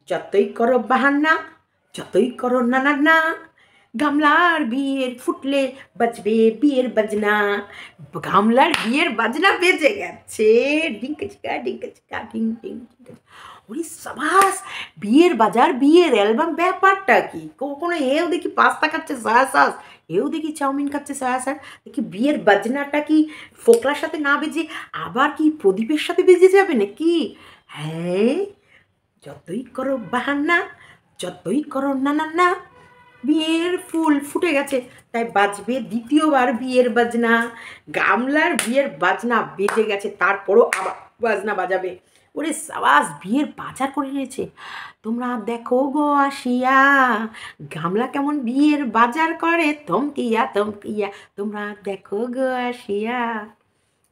যতই করো বাহানা, যতই করো না না না, গামলার বিয়ের ফুটলে বাজবে বিয়ের বাজনা। গামলার বিয়ের বাজনা বেজে গেছে, ডিঙ্কা চিকা ডিং ডিং। ওরে সাবাস, বিয়ের বাজার, বিয়ের অ্যালবাম, ব্যাপারটা কি? কখনো এও দেখি পাস্তা খাচ্ছে সয়া সস, এও দেখি চাউমিন খাচ্ছে সয়া সস, দেখি বিয়ের বাজনাটা কি ফোকলার সাথে না বেজে আবার কি প্রদীপের সাথে বেজে যাবে নাকি? হ্যাঁ, যতই করো বাহানা, যতই করো না না না, বিয়ের ফুল ফুটে গেছে, তাই বাজবে দ্বিতীয়বার বিয়ের বাজনা। গামলার বিয়ের বাজনা বেজে গেছে, তারপরও আবার বাজনা বাজাবে। ওরে সাবাস, বিয়ের বাজার করে নিয়েছে। তোমরা দেখো গো আসিয়া, গামলা কেমন বিয়ের বাজার করে থমকিয়া থমকিয়া। তোমরা দেখো গো আসিয়া,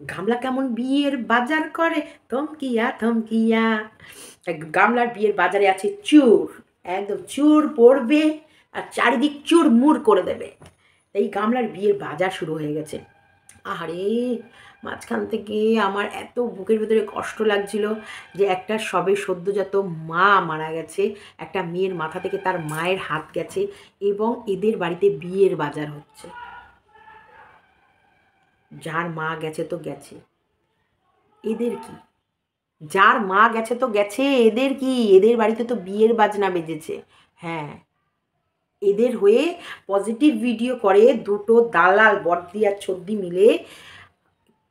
গামলা কেমন বিয়ের বাজার করে থমকিয়া থমকিয়া। গামলার বিয়ের বাজারে আছে চুর, একদম চুর পড়বে আর চারিদিক চুরমুর করে দেবে। এই গামলার বিয়ের বাজার শুরু হয়ে গেছে। আরে মাঝখান থেকে আমার এত বুকের ভেতরে কষ্ট লাগছিল যে একটা সবে সদ্যজাত মা মারা গেছে, একটা মেয়ের মাথা থেকে তার মায়ের হাত গেছে, এবং এদের বাড়িতে বিয়ের বাজার হচ্ছে। যার মা গেছে তো গেছে, এদের কি? যার মা গেছে তো গেছে, এদের কি? এদের বাড়িতে তো বিয়ের বাজনা বেজেছে। হ্যাঁ, এদের হয়ে পজিটিভ ভিডিও করে দুটো দালাল বড়দি আর ছদ্দি মিলে।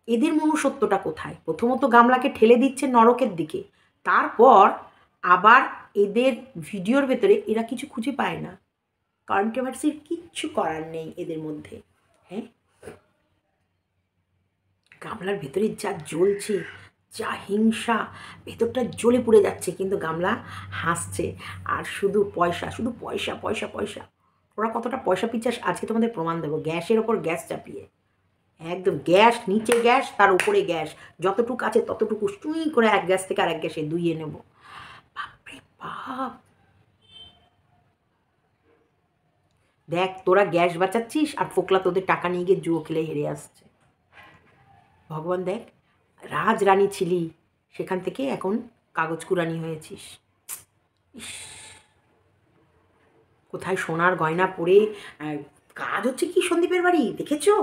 এদের মনুষ্যত্বটা কোথায়? প্রথমত গামলাকে ঠেলে দিচ্ছে নরকের দিকে, তারপর আবার এদের ভিডিওর ভেতরে এরা কিছু খুঁজে পায় না। কন্ট্রোভার্সির কিচ্ছু করার নেই এদের মধ্যে। হ্যাঁ, গামলার ভেতরে যা জ্বলছে, যা হিংসা, ভেতরটা জ্বলে পুড়ে যাচ্ছে, কিন্তু গামলা হাসছে আর শুধু পয়সা, শুধু পয়সা পয়সা পয়সা। ওরা কতটা পয়সা পিচাস আজকে তোমাদের প্রমাণ দেবো, গ্যাসের ওপর গ্যাস চাপিয়ে। একদম গ্যাস, নিচে গ্যাস, তার উপরে গ্যাস, যতটুকু আছে ততটুকু চুই করে এক গ্যাস থেকে আরেক গ্যাসে দুইয়ে নেব। বাপরে বাপ, দেখ তোরা গ্যাস বাঁচাচ্ছিস আর ফোকলা তোদের টাকা নিয়ে গিয়ে জুয়ো খেলে হেরে আসছে। ভগবান দেখ, রাজরানী ছিলি, সেখান থেকে এখন কাগজ কুড়ানি হয়েছিস। ইস, কোথায় সোনার গয়না পরে কাজ হচ্ছে কি সন্দীপের বাড়ি দেখেছো?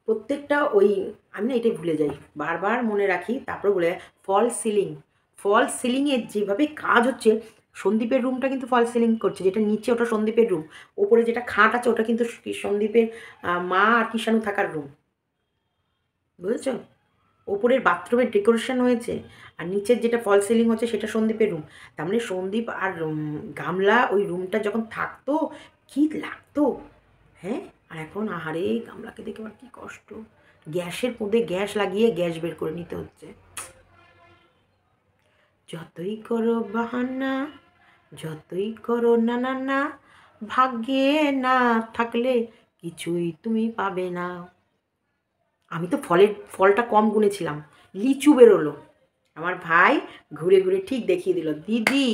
প্রত্যেকটা ওই, আমি না এটাই ভুলে যাই, বারবার মনে রাখি তারপরে বলে, ফলস সিলিং, ফলস সিলিংয়ের যেভাবে কাজ হচ্ছে। সন্দীপের রুমটা কিন্তু ফলস সিলিং করছে, যেটা নিচে ওটা সন্দীপের রুম, ওপরে যেটা খাট আছে ওটা কিন্তু সন্দীপের মা আর কিষাণু থাকার রুম, বুঝেছ? ওপরের বাথরুমের ডেকোরেশন হয়েছে, আর নিচের যেটা ফল সিলিং হচ্ছে সেটা সন্দীপের রুম। তার মানে সন্দীপ আর গামলা ওই রুমটা যখন থাকতো কী লাগতো। হ্যাঁ, আর এখন আহারে গামলাকে দেখে আমার কী কষ্ট, গ্যাসের মধ্যে গ্যাস লাগিয়ে গ্যাস বের করে নিতে হচ্ছে। যতই করো বাহানা, যতই করো না না না, ভাগ্যে না থাকলে কিছুই তুমি পাবে না। আমি তো ফলটা কম গুনেছিলাম, লিচু বেরোলো। আমার ভাই ঘুরে ঘুরে ঠিক দেখিয়ে দিল, দিদি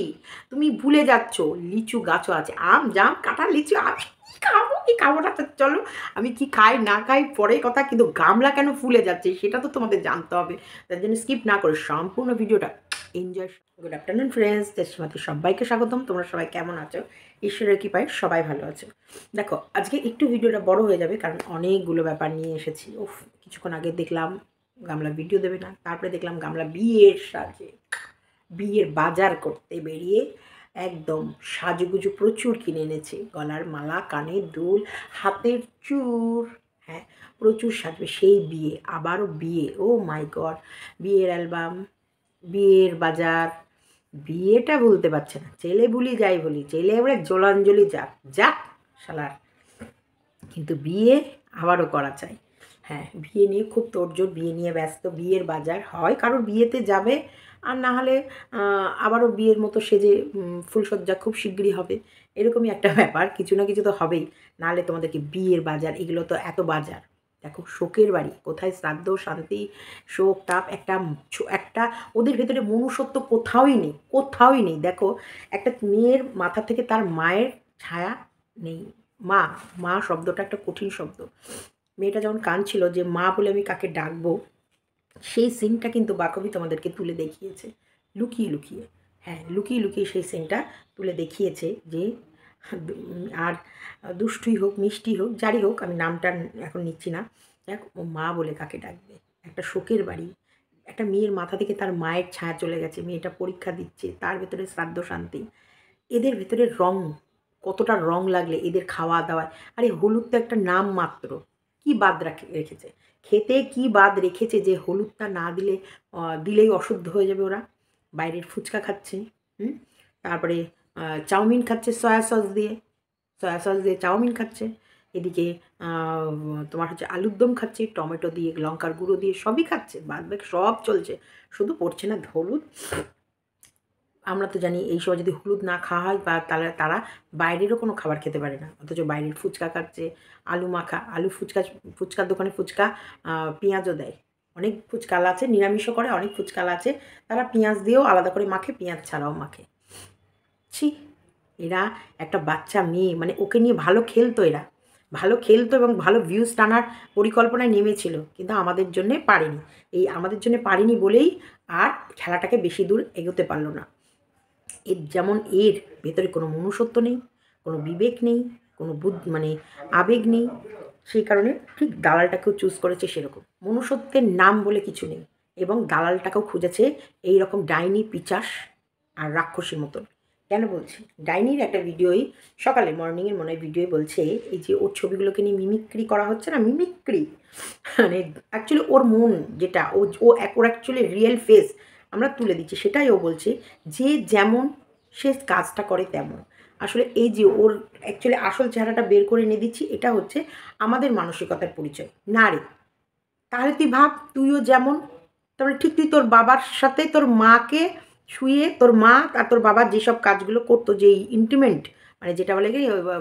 তুমি ভুলে যাচ্ছ লিচু গাছও আছে, আম জাম কাঁঠাল লিচু, আমি কি খাবো না, চলো আমি কি খাই না খাই পরের কথা, কিন্তু গামলা কেন ফুলে যাচ্ছে সেটা তো তোমাদের জানতে হবে। তার জন্য স্কিপ না করে সম্পূর্ণ ভিডিওটা এনজয়। গুড আফটারনুন ফ্রেন্ডস, দেশমাতে সবাইকে স্বাগতম। তোমরা সবাই কেমন আছো? ঈশ্বরের কৃপায় সবাই ভালো আছো। দেখো আজকে একটু ভিডিওটা বড় হয়ে যাবে, কারণ অনেকগুলো ব্যাপার নিয়ে এসেছি। কিছুক্ষণ আগে দেখলাম গামলা ভিডিও দেবে না, তারপরে দেখলাম গামলা বিয়ের সাজে, বিয়ের বাজার করতে বেরিয়ে একদম সাজুগুজু প্রচুর কিনে এনেছে, গলার মালা, কানের দুল, হাতের চূড়। হ্যাঁ, প্রচুর সাজবে সেই বিয়ে, আবারও বিয়ে। ও মাই গড, বিয়ের অ্যালবাম, বিয়ের বাজার, বিয়েটা ভুলতে পারছে না। ছেলে ভুলি যাই বলি, ছেলে এবারে জলাঞ্জলি যাক যাক শালার, কিন্তু বিয়ে আবারও করা চাই। হ্যাঁ, বিয়ে নিয়ে খুব তোড়জোড়, বিয়ে নিয়ে ব্যস্ত, বিয়ের বাজার হয়, কারোর বিয়েতে যাবে, আর না হলে আবারও বিয়ের মতো সেজে ফুলসজ্জা খুব শীঘ্রই হবে, এরকমই একটা ব্যাপার, কিছু না কিছু তো হবেই। নাহলে তোমাদেরকে বিয়ের বাজার, এগুলো তো এত বাজার। দেখো শোকের বাড়ি, কোথায় শ্রাদ্ধ শান্তি, শোক তাপ, একটা ওদের ভেতরে মনুষ্যত্ব কোথাওই নেই, কোথাওই নেই। দেখো একটা মেয়ের মাথা থেকে তার মায়ের ছায়া নেই। মা, মা শব্দটা একটা কঠিন শব্দ। মেয়েটা যখন কাঁদছিল যে মা বলে আমি কাকে ডাকবো, সেই সিনটা কিন্তু বাকবি তোমাদেরকে তুলে দেখিয়েছে লুকিয়ে লুকিয়ে। হ্যাঁ, লুকিয়ে লুকিয়ে সেই সেন্টটা তুলে দেখিয়েছে যে আর দুষ্টুই হোক মিষ্টি হোক যারই হোক, আমি নামটা এখন নিচ্ছি না, দেখ ও মা বলে কাকে ডাকবে? একটা শোকের বাড়ি, একটা মেয়ের মাথা থেকে তার মায়ের ছায়া চলে গেছে, মেয়েটা পরীক্ষা দিচ্ছে, তার ভেতরে শ্রাদ্ধ শান্তি, এদের ভেতরে রং, কতটা রং লাগলে এদের খাওয়া দাওয়ায়, আরে হলুদ তো একটা নাম মাত্র, কী বাদ রেখেছে খেতে, কি বাদ রেখেছে যে হলুদটা না দিলে দিলেই অশুদ্ধ হয়ে যাবে ওরা? বাইরের ফুচকা খাচ্ছে, তারপরে চাউমিন খাচ্ছে সয়া সস দিয়ে চাউমিন খাচ্ছে, এদিকে তোমার হচ্ছে আলুর দম খাচ্ছে টমেটো দিয়ে লঙ্কার গুঁড়ো দিয়ে, সবই খাচ্ছে, বাদ বাকি সব চলছে, শুধু পড়ছে না হলুদ। আমরা তো জানি এই সময় যদি হলুদ না খাওয়া হয় বা তাহলে তারা বাইরেরও কোনো খাবার খেতে পারে না, অথচ বাইরের ফুচকা খাচ্ছে, আলু মাখা, ফুচকার দোকানে ফুচকা পেঁয়াজও দেয়, অনেক ফুচকালা আছে নিরামিষও করে, অনেক ফুচকালা আছে তারা পেঁয়াজ দিয়েও আলাদা করে মাখে, পেঁয়াজ ছাড়াও মাখে। ছি, এরা একটা বাচ্চা মেয়ে, মানে ওকে নিয়ে ভালো খেলতো, এরা ভালো খেলতো এবং ভালো ভিউজ টানার পরিকল্পনায় নেমেছিল, কিন্তু আমাদের জন্যে পারেনি, এই আমাদের জন্য পারেনি বলেই আর খেলাটাকে বেশি দূর এগোতে পারলো না। এর ভেতরে কোনো মনুষ্যত্ব নেই, কোনো বিবেক নেই, কোনো মানে আবেগ নেই, সেই কারণে ঠিক দালালটাকেও চুজ করেছে সেরকম, মনুষ্যত্বের নাম বলে কিছু নেই, এবং দালালটাকেও খুঁজেছে এই রকম ডাইনি পিচাস আর রাক্ষসীর মতন। কেন বলছি? ডাইনির একটা ভিডিওই সকালে মর্নিংয়ের মনে হয় ভিডিওই বলছে, এই যে ওর ছবিগুলোকে নিয়ে মিমিক্রি করা হচ্ছে না, মিমিক্রি মানে অ্যাকচুয়ালি ওর মন যেটা, ওর অ্যাকচুয়ালি রিয়েল ফেস আমরা তুলে দিচ্ছি, সেটাই ও বলছে যে যেমন সে কাজটা করে তেমন। আসলে এই যে ওর অ্যাকচুয়ালি আসল চেহারাটা বের করে এনে দিচ্ছি, এটা হচ্ছে আমাদের মানসিকতার পরিচয় না রে। তাহলে তুই ভাব, তুইও যেমন, তারপরে ঠিক তুই তোর বাবার সাথে তোর মাকে শুয়ে, তোর মা আর তোর বাবা যেসব কাজগুলো করতো, যেই ইন্টিমেন্ট মানে যেটা বলে কি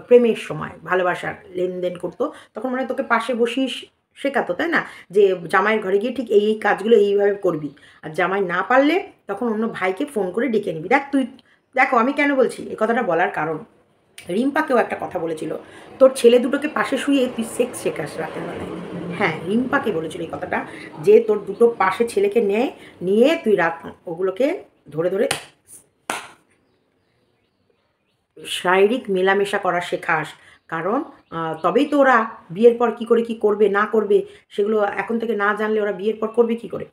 প্রেমের সময় ভালোবাসার লেনদেন করতো, তখন মানে তোকে পাশে বসিয়ে শেখাতো, তাই না? যে জামাইয়ের ঘরে গিয়ে ঠিক এই এই কাজগুলো এইভাবে করবি, আর জামাই না পারলে তখন অন্য ভাইকে ফোন করে ডেকে নিবি। দেখো আমি কেন বলছি এই কথাটা বলার কারণ, রিম্পাকেও একটা কথা বলেছিল, তোর ছেলে দুটোকে পাশে শুয়ে তুই সেক্স শেখাস রাতের বেলায়। হ্যাঁ, রিম্পাকে বলেছিল এই কথাটা, যে তোর দুটো পাশে ছেলেকে নিয়ে তুই রাত ওগুলোকে ধরে ধরে শারীরিক মেলামেশা করা শেখাস, কারণ তবেই তো ওরা বিয়ের পর কী করে কী করবে না করবে সেগুলো এখন থেকে না জানলে ওরা বিয়ের পর করবে কী করে।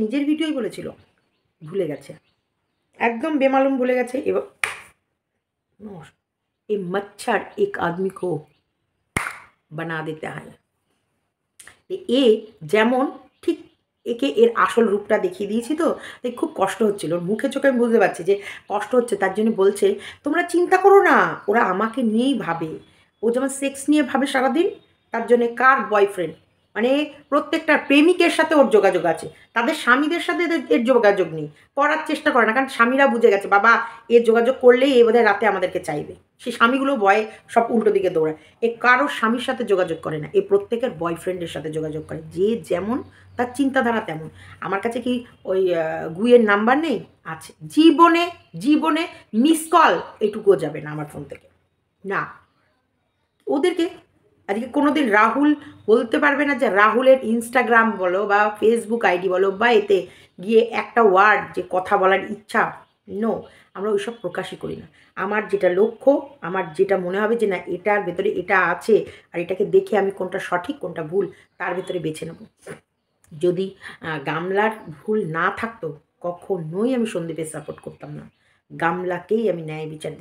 নিজের ভিডিওই বলেছিল, ভুলে গেছে, একদম বেমালুম ভুলে গেছে। এবার ये मच्छर एक आदमी को बना देता है। এ যেমন ঠিক একে এর আসল রূপটা দেখিয়ে দিয়েছি, তো তাই খুব কষ্ট হচ্ছিল, ওর মুখে চোখে আমি বুঝতে পারছি যে কষ্ট হচ্ছে, তার জন্য বলছে তোমরা চিন্তা করো না, ওরা আমাকে নিয়েই ভাবে, ও যেমন সেক্স নিয়ে ভাবে সারাদিন, তার জন্যে কার বয়ফ্রেন্ড মানে প্রত্যেকটা প্রেমিকের সাথে ওর যোগাযোগ আছে, তাদের স্বামীদের সাথে এর যোগাযোগ নেই, করার চেষ্টা করে না, কারণ স্বামীরা বুঝে গেছে বাবা এর যোগাযোগ করলেই এ বোধহয় রাতে আমাদেরকে চাইবে, সেই স্বামীগুলো ভয়ে সব উল্টো দিকে দৌড়ায়, এ কারোর স্বামীর সাথে যোগাযোগ করে না, এ প্রত্যেকের বয়ফ্রেন্ডের সাথে যোগাযোগ করে, যে যেমন তার চিন্তাধারা তেমন। আমার কাছে কি ওই গুইয়ের নাম্বার নেই? আছে, জীবনে জীবনে মিস কল এটুকুও যাবে না আমার ফোন থেকে, না। ওদেরকে আজকে কোনো দিন রাহুল বলতে পারবে না যে রাহুলের ইনস্টাগ্রাম বলো বা ফেসবুক আইডি বলো বা এতে গিয়ে একটা ওয়ার্ড যে কথা বলার ইচ্ছা, নো, আমরা ওইসব প্রকাশই করি না। আমার যেটা লক্ষ্য, আমার যেটা মনে হবে যে না এটার ভেতরে এটা আছে, আর এটাকে দেখে আমি কোনটা সঠিক কোনটা ভুল তার ভেতরে বেছে নেব। যদি গামলার ভুল না থাকতো কখনোই আমি সন্দীপের সাপোর্ট করতাম না, গামলাকেই আমি ন্যায় বিচার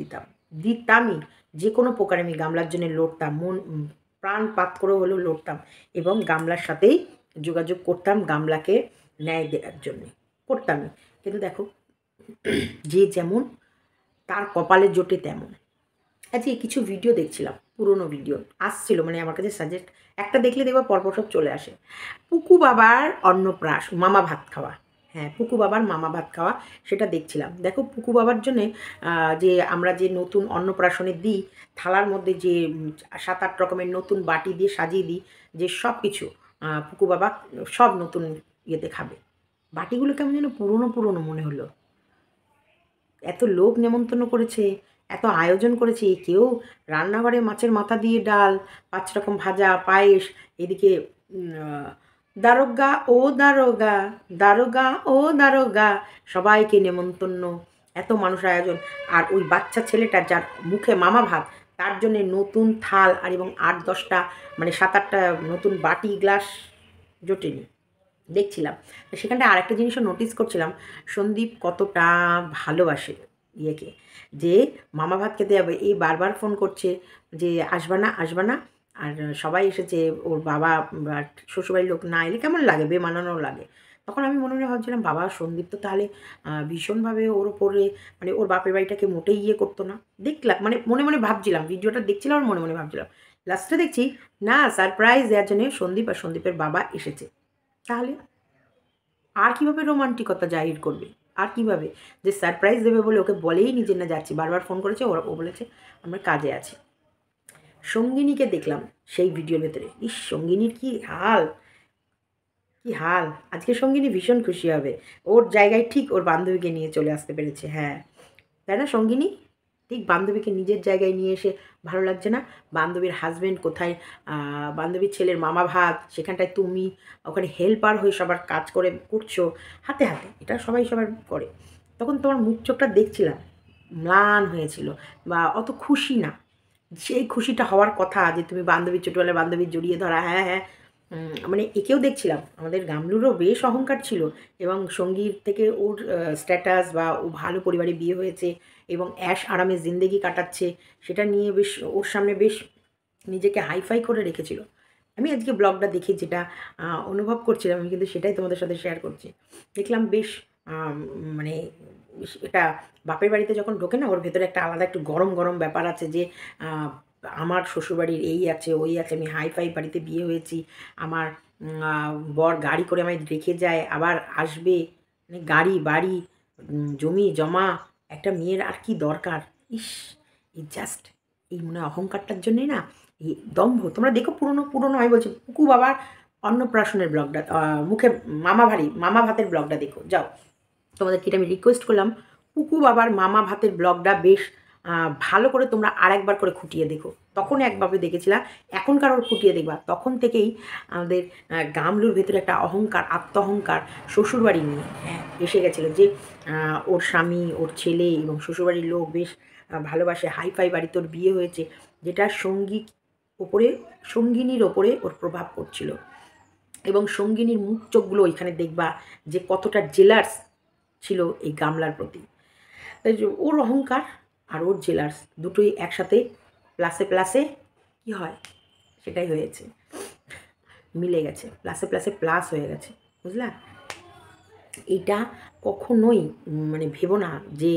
দিতামই, যে কোনো প্রকারে আমি গামলার জন্য লড়তাম, প্রাণপাত করে হলেও লড়তাম, এবং গামলার সাথেই যোগাযোগ করতাম গামলাকে ন্যায় দেওয়ার জন্যে, করতামই। কিন্তু দেখো যে যেমন তার কপালে জোটে তেমন। আজকে কিছু ভিডিও দেখছিলাম, পুরনো ভিডিও আসছিল, মানে আমার কাছে সাজেস্ট, একটা দেখলে দেখবা পরপর সব চলে আসে, পুকু বাবার অন্নপ্রাশ মামা ভাত খাওয়া, হ্যাঁ পুকু বাবার মামা ভাত খাওয়া, সেটা দেখছিলাম। দেখো পুকু বাবার জন্যে যে আমরা যে নতুন অন্নপ্রাশনে দিই, থালার মধ্যে যে 7-8 রকমের নতুন বাটি দিয়ে সাজিয়ে দিই, যে সব কিছু পুকু বাবা সব নতুন ইয়েতে খাবে, বাটিগুলো কেমন যেন পুরনো পুরনো মনে হলো, এত লোক নেমন্তন্ন করেছে, এত আয়োজন করেছে, কেউ রান্নাঘরে মাছের মাথা দিয়ে ডাল, 5 রকম ভাজা, পায়েস, এদিকে দারোগা ও দারোগা, দারোগা ও দারোগা, সবাইকে নেমন্তন্ন, এত মানুষ আয়োজন। আর ওই বাচ্চা ছেলেটা যার মুখে মামা ভাত, তার জন্যে নতুন থাল আর এবং 8-10টা মানে 7-8টা নতুন বাটি গ্লাস জোটেনি দেখছিলাম। তো সেখানটায় আরেকটা জিনিসও নোটিস করছিলাম, সন্দীপ কতটা ভালোবাসে ইয়েকে, যে মামা ভাত খেতে যাবে, এই বারবার ফোন করছে যে আসবা না আসবা না। আর সবাই এসেছে, ওর বাবা আর শ্বশুরবাড়ির লোক না এলে কেমন লাগে, বেমানানো লাগে। তখন আমি মনে মনে ভাবছিলাম, বাবা সন্দীপ তো তাহলে ভীষণভাবে ওর ওপরে মানে ওর বাপের বাড়িটাকে মোটেই ইয়ে করতো না। দেখলাম মানে মনে মনে ভাবছিলাম, ভিডিওটা দেখছিলাম আর মনে মনে ভাবছিলাম। লাস্টে দেখছি না, সারপ্রাইজ দেওয়ার জন্য সন্দীপ আর সন্দীপের বাবা এসেছে। তাহলে আর কীভাবে রোমান্টিকতা জাহির করবে, আর কীভাবে যে সারপ্রাইজ দেবে বলে ওকে বলেই নিজের না যাচ্ছি, বারবার ফোন করেছে, ও বলেছে আমরা কাজে আছি। সঙ্গিনীকে দেখলাম সেই ভিডিওর ভেতরে, ইস সঙ্গিনীর কী হাল, কী হাল। আজকে সঙ্গিনী ভীষণ খুশি হবে, ওর জায়গায় ঠিক ওর বান্ধবীকে নিয়ে চলে আসতে পেরেছে। হ্যাঁ তাই না সঙ্গিনী, ঠিক বান্ধবীকে নিজের জায়গায় নিয়ে এসে ভালো লাগছে না? বান্ধবীর হাজব্যান্ড কোথায়, বান্ধবীর ছেলের মামা ভাত, সেখানটায় তুমি ওখানে হেল্পার হয়ে সবার কাজ করে করছো হাতে হাতে, এটা সবাই সবার করে। তখন তোমার মুখ চোখটা দেখছিলাম ম্লান হয়েছিল, বা অত খুশি না। সেই খুশিটা হওয়ার কথা যে তুমি বান্ধবীর ছোটোবেলায় বান্ধবীর জড়িয়ে ধরা, হ্যাঁ হ্যাঁ। মানে একেও দেখছিলাম, আমাদের গামলুরও বেশ অহংকার ছিল, এবং সঙ্গীর থেকে ওর স্ট্যাটাস বা ও ভালো পরিবারে বিয়ে হয়েছে এবং অ্যাশ আরামে জিন্দেগি কাটাচ্ছে, সেটা নিয়ে বেশ ওর সামনে বেশ নিজেকে হাইফাই করে রেখেছিল। আমি আজকে ব্লগটা দেখে যেটা অনুভব করছিলাম, আমি কিন্তু সেটাই তোমাদের সাথে শেয়ার করছি। দেখলাম বেশ মানে এটা বাপের বাড়িতে যখন ঢোকে না, ওর ভেতরে একটা আলাদা একটু গরম গরম ব্যাপার আছে যে আমার শ্বশুরবাড়ির এই আছে ওই আছে, আমি হাইফাই বাড়িতে বিয়ে হয়েছি, আমার বর গাড়ি করে আমায় রেখে যায় আবার আসবে, মানে গাড়ি বাড়ি জমি জমা, একটা মেয়ের আর কি দরকার। ইস এই জাস্ট এই মনে অহংকারটার জন্যই না এই দম্ভ। তোমরা দেখো পুরনো পুরনো আমি বলছি, পুকু বাবার অন্নপ্রাশনের ব্লগটা, মুখে মামা ভাতের ব্লগটা দেখো যাও। তোমাদেরকে এটা আমি রিকোয়েস্ট করলাম, পুকু বাবার মামা ভাতের ব্লগটা বেশ ভালো করে তোমরা আরেকবার করে খুঁটিয়ে দেখো। তখন একভাবে দেখেছিলাম, এখনকার ওর খুঁটিয়ে দেখবা, তখন থেকেই আমাদের গামলুর ভেতরে একটা অহংকার, আত্মঅহংকার শ্বশুরবাড়ি নিয়ে এসে গেছিলো, যে ওর স্বামী ওর ছেলে এবং শ্বশুরবাড়ির লোক বেশ ভালোবাসে, হাইফাই বাড়িতে ওর বিয়ে হয়েছে, যেটা সঙ্গিনীর ওপরে ওর প্রভাব পড়ছিল। এবং সঙ্গিনীর মুখ চোখগুলো ওইখানে দেখবা যে কতটা জেলার্স ছিল এই গামলার প্রতি। তাই ওর অহংকার আর ওর জেলার্স দুটোই একসাথে প্লাসে প্লাসে কী হয় সেটাই হয়েছে, মিলে গেছে, প্লাসে প্লাসে প্লাস হয়ে গেছে, বুঝলা? এটা কখনোই মানে ভেবো না যে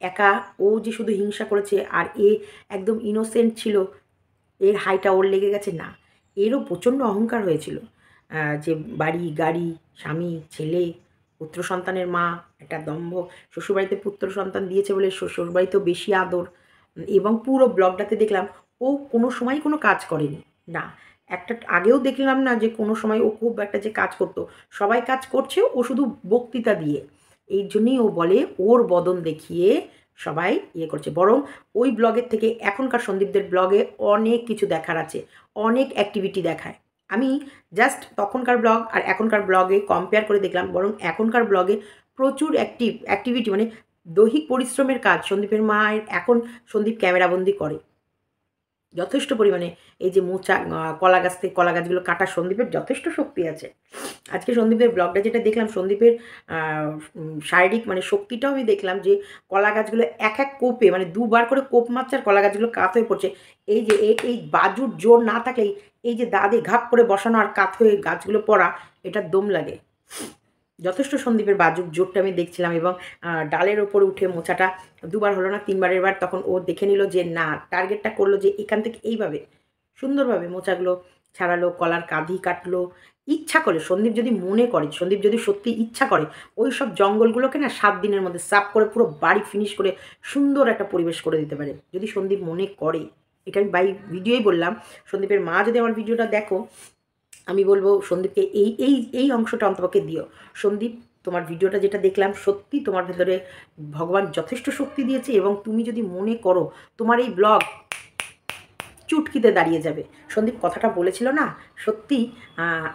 একা ও যে শুধু হিংসা করেছে আর এ একদম ইনোসেন্ট ছিল, এর হাইটা ওর লেগে গেছে, না, এরও প্রচণ্ড অহংকার হয়েছিল, যে বাড়ি গাড়ি স্বামী ছেলে পুত্র সন্তানের মা, একটা দম্ভ, শ্বশুরবাড়িতে পুত্র সন্তান দিয়েছে বলে শ্বশুরবাড়িতেও বেশি আদর। এবং পুরো ব্লগটাতে দেখলাম ও কোনো সময় কোনো কাজ করেনি, না একটা আগেও দেখলাম না যে কোনো সময় ও খুব একটা যে কাজ করতো, সবাই কাজ করছে ও শুধু বক্তৃতা দিয়ে, এই জন্যই ও বলে ওর বদন দেখিয়ে সবাই ইয়ে করছে। বরং ওই ব্লগের থেকে এখনকার সন্দীপদের ব্লগে অনেক কিছু দেখার আছে, অনেক অ্যাক্টিভিটি দেখায়। আমি জাস্ট তখনকার ব্লগ আর এখনকার ব্লগে কম্পেয়ার করে দেখলাম, বরং এখনকার ব্লগে প্রচুর অ্যাক্টিভিটি মানে দৈহিক পরিশ্রমের কাজ সন্দীপের মায়ের এখন সন্দীপ ক্যামেরাবন্দি করে যথেষ্ট পরিমাণে। এই যে মোচা কলা গাছ থেকে কলা গাছগুলো কাটার সন্দীপের যথেষ্ট শক্তি আছে। আজকে সন্দীপের ব্লগটা যেটা দেখলাম, সন্দীপের শারীরিক মানে শক্তিটাও আমি দেখলাম, যে কলা গাছগুলো এক এক কোপে মানে দুবার করে কোপ মারছে আর কলা গাছগুলো কাত হয়ে পড়ছে। এই যে এই বাজুর জোর না থাকলেই এই যে দাদে ঘাপ করে বসানো আর কাত হয়ে গাছগুলো পড়া, এটা দম লাগে। যথেষ্ট সন্দীপের বাজুর জোরটা আমি দেখছিলাম। এবং ডালের ওপরে উঠে মোচাটা দুবার হলো না, তিনবারের বার তখন ও দেখে নিল যে না, টার্গেটটা করলো যে এখান থেকে এইভাবে সুন্দরভাবে মোচাগুলো ছাড়ালো, কলার কাঁধি কাটলো, ইচ্ছা করে সন্দীপ যদি মনে করে, সন্দীপ যদি সত্যি ইচ্ছা করে, ওই সব জঙ্গলগুলোকে না 7 দিনের মধ্যে সাফ করে পুরো বাড়ি ফিনিশ করে সুন্দর একটা পরিবেশ করে দিতে পারে, যদি সন্দীপ মনে করে। এটা আমি বাই ভিডিওই বললাম। সন্দীপের মা যদি আমার ভিডিওটা দেখো, আমি বলবো সন্দীপকে এই এই এই অংশটা অন্তপক্ষে দিও। সন্দীপ, তোমার ভিডিওটা যেটা দেখলাম, সত্যি তোমার ভেতরে ভগবান যথেষ্ট শক্তি দিয়েছে, এবং তুমি যদি মনে করো তোমার এই ব্লগ চুটকিতে দাঁড়িয়ে যাবে। সন্দীপ কথাটা বলেছিল না, সত্যি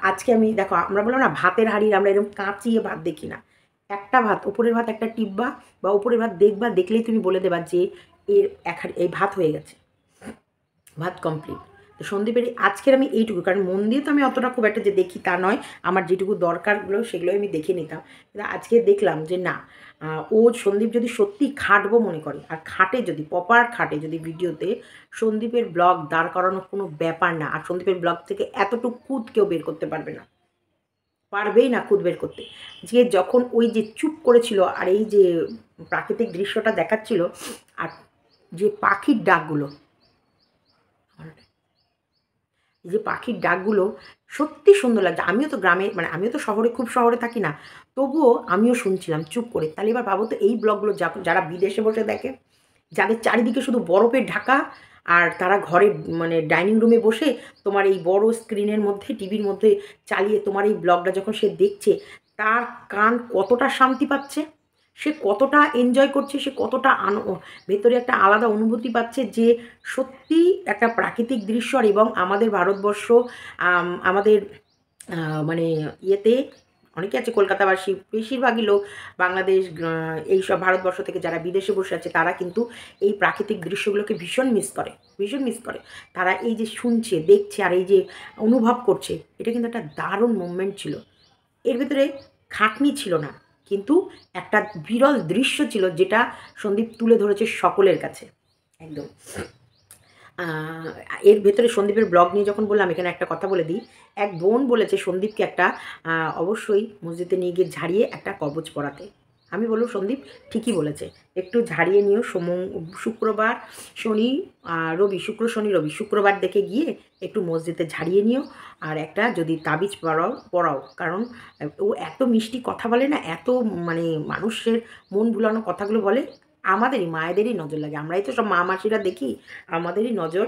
আজকে আমি দেখো, আমরা বললাম না ভাতের হাঁড়ির আমরা এরকম কাঁচিয়ে ভাত দেখি না। একটা ভাত, ওপরের ভাত একটা টিপবা বা ওপরের ভাত দেখবা, দেখলেই তুমি বলে দেবা যে এর এই ভাত হয়ে গেছে, ভাত কমপ্লিট। তো সন্দীপের আজকের আমি এইটুকু, কারণ মন দিয়ে তো আমি অতটা খুব একটা যে দেখি তা নয়, আমার যেটুকু দরকারগুলো সেগুলোই আমি দেখে নিতাম। কিন্তু আজকে দেখলাম যে না, ও সন্দীপ যদি সত্যি খাটবো মনে করে আর খাটে, যদি প্রপার খাটে, যদি ভিডিওতে, সন্দীপের ব্লগ দাঁড় করানোর কোনো ব্যাপার না। আর সন্দীপের ব্লগ থেকে এতটুকু খুদ কেউ বের করতে পারবে না, পারবেই না খুদ বের করতে। যে যখন ওই যে চুপ করেছিল আর এই যে প্রাকৃতিক দৃশ্যটা দেখাচ্ছিল, আর যে পাখির ডাকগুলো, এই যে পাখির ডাকগুলো সত্যি সুন্দর লাগছে। আমিও তো গ্রামে, মানে আমিও তো শহরে, খুব শহরে থাকি না, তবুও আমিও শুনছিলাম চুপ করে। তাহলে এবার ভাবো তো, এই ব্লগগুলো যারা বিদেশে বসে দেখে, যাদের চারিদিকে শুধু বরফের ঢাকা, আর তারা ঘরে মানে ডাইনিং রুমে বসে তোমার এই বড় স্ক্রিনের মধ্যে, টিভির মধ্যে চালিয়ে তোমার এই ব্লগটা যখন সে দেখছে, তার কান কতটা শান্তি পাচ্ছে, সে কতটা এনজয় করছে, সে কতটা ভেতরে একটা আলাদা অনুভূতি পাচ্ছে যে সত্যি একটা প্রাকৃতিক দৃশ্য। আর এবং আমাদের ভারতবর্ষ, আমাদের মানে ইয়েতে অনেকে আছে কলকাতাবাসী, বেশিরভাগই লোক বাংলাদেশ, এইসব ভারতবর্ষ থেকে যারা বিদেশে বসে আছে, তারা কিন্তু এই প্রাকৃতিক দৃশ্যগুলোকে ভীষণ মিস করে, ভীষণ মিস করে। তারা এই যে শুনছে, দেখছে আর এই যে অনুভব করছে, এটা কিন্তু একটা দারুণ মুভমেন্ট ছিল। এর ভিতরে খাটনি ছিল না, কিন্তু একটা বিরল দৃশ্য ছিল, যেটা সন্দীপ তুলে ধরেছে সকলের কাছে একদম। এর ভেতরে সন্দীপের ব্লগ নিয়ে যখন বললাম, এখানে একটা কথা বলে দিই। এক বোন বলেছে সন্দীপকে একটা অবশ্যই মসজিদে নিয়ে গিয়ে ঝাড়িয়ে একটা কবচ পড়াতে। আমি বললাম সন্দীপ ঠিকই বলেছে, একটু ঝাড়িয়ে নিও, শুক্রবার শনি রবি, শুক্র শনি রবি, শুক্রবার দেখে গিয়ে একটু মসজিদে ঝাড়িয়ে নিও, আর একটা যদি তাবিজ পড়াও, কারণ ও এত মিষ্টি কথা বলে না, এত মানে মানুষের মন ভুলানো কথাগুলো বলে, আমাদেরই মায়েদেরই নজর লাগে। আমরাই তো সব মা মাসিরা দেখি, আমাদেরই নজর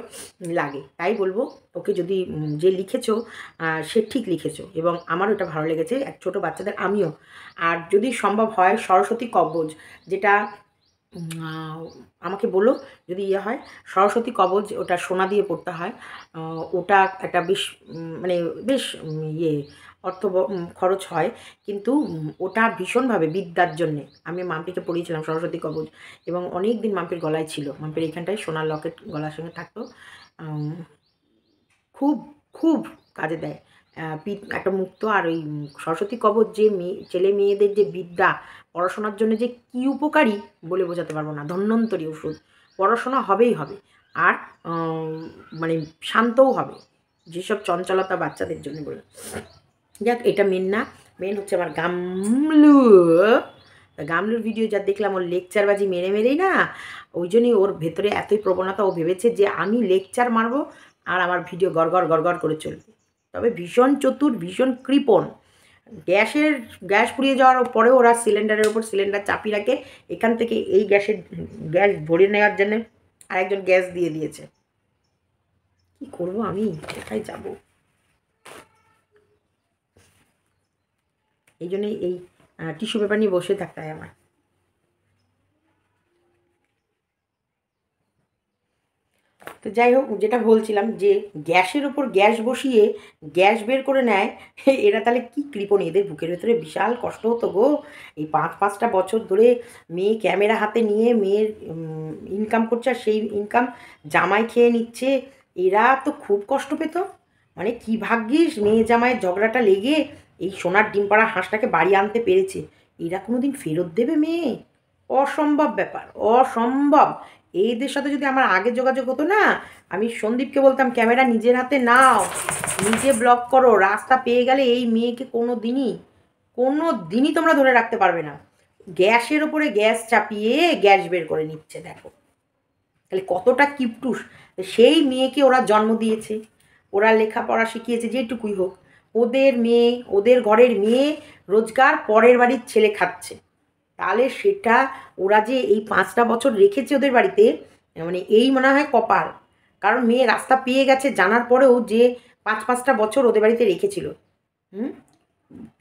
লাগে। তাই বলবো ওকে, যদি যে লিখেছো সে ঠিক লিখেছো, এবং আমারও এটা ভালো লেগেছে, এক ছোটো বাচ্চাদের, আমিও। আর যদি সম্ভব হয় সরস্বতী কবচ, যেটা আমাকে বলো যদি ইয়ে হয়, সরস্বতী কবচ, ওটা সোনা দিয়ে পড়তে হয়। ওটা একটা বেশ মানে বেশ ইয়ে অর্থ খরচ হয়, কিন্তু ওটা ভীষণভাবে বিদ্যার জন্যে। আমি মাম্পিকে পড়িয়েছিলাম সরস্বতী কবচ, এবং অনেক দিন মাম্পির গলায় ছিল, মাম্পির এখানটায় সোনার লকেট গলার সঙ্গে থাকতো। খুব খুব কাজে দেয়। একটা মুক্ত, আর ওই সরস্বতী কবচ যে ছেলে মেয়েদের যে বিদ্যা, পড়াশোনার জন্য যে কী উপকারী বলে বোঝাতে পারবো না। ধন্বন্তরী ওষুধ, পড়াশোনা হবেই হবে, আর মানে শান্তও হবে, যেসব চঞ্চলতা বাচ্চাদের জন্য বলে। যাক, এটা মেন না, মেন হচ্ছে আমার গামলু। গামলুর ভিডিও যা দেখলাম, ওর লেকচারবাজি মেরে মেরেই না, ওই জন্যই ওর ভেতরে এতই প্রবণতা, ও ভেবেছে যে আমি লেকচার মারবো আর আমার ভিডিও গড়গড় গড়গড় করে চলবে। তবে ভীষণ চতুর, ভীষণ কৃপণ। গ্যাস পুড়িয়ে যাওয়ার পরেও ওরা সিলিন্ডারের ওপর সিলিন্ডার চাপিয়ে রাখে, এখান থেকে এই গ্যাস ভরে নেওয়ার জন্য আরেকজন গ্যাস দিয়ে দিয়েছে। কি করব আমি, কোথায় যাব? এই জন্যই এই টিস্যু পেপার নিয়ে বসে থাকতে হয় আমার। তো যাই হোক, যেটা বলছিলাম, যে গ্যাসের ওপর গ্যাস বসিয়ে গ্যাস বের করে নেয়, এরা তাহলে কী কৃপণ! এদের বুকের ভেতরে বিশাল কষ্ট হতো গো। এই 5-5টা বছর ধরে মেয়ে ক্যামেরা হাতে নিয়ে মেয়ের ইনকাম করছে, আর সেই ইনকাম জামাই খেয়ে নিচ্ছে। এরা তো খুব কষ্ট পেত। মানে কী ভাগ্যিস মেয়ে জামাইয়ের ঝগড়াটা লেগে এই সোনার ডিম পাড়া হাঁসটাকে বাড়ি আনতে পেরেছে। এরা কোনো দিন ফেরত দেবে মেয়ে? অসম্ভব ব্যাপার, অসম্ভব। এদের সাথে যদি আমার আগে যোগাযোগ হতো না, আমি সন্দীপকে বলতাম ক্যামেরা নিজের হাতে নাও, নিজে ব্লগ করো, রাস্তা পেয়ে গেলে এই মেয়েকে কোনো দিনই তোমরা ধরে রাখতে পারবে না। গ্যাসের ওপরে গ্যাস চাপিয়ে গ্যাস বের করে নিচ্ছে, দেখো তাহলে কতটা কিপটুস। সেই মেয়েকে ওরা জন্ম দিয়েছে, ওরা লেখাপড়া শিখিয়েছে যেটুকুই হোক। ওদের মেয়ে, ওদের ঘরের মেয়ে রোজগার পরের বাড়ির ছেলে খাচ্ছে, তাহলে সেটা ওরা যে এই 5টা বছর রেখেছে ওদের বাড়িতে, মানে এই মনে হয় কপাল। কারণ মেয়ে রাস্তা পেয়ে গেছে জানার পরেও যে 5-5টা বছর ওদের বাড়িতে রেখেছিল।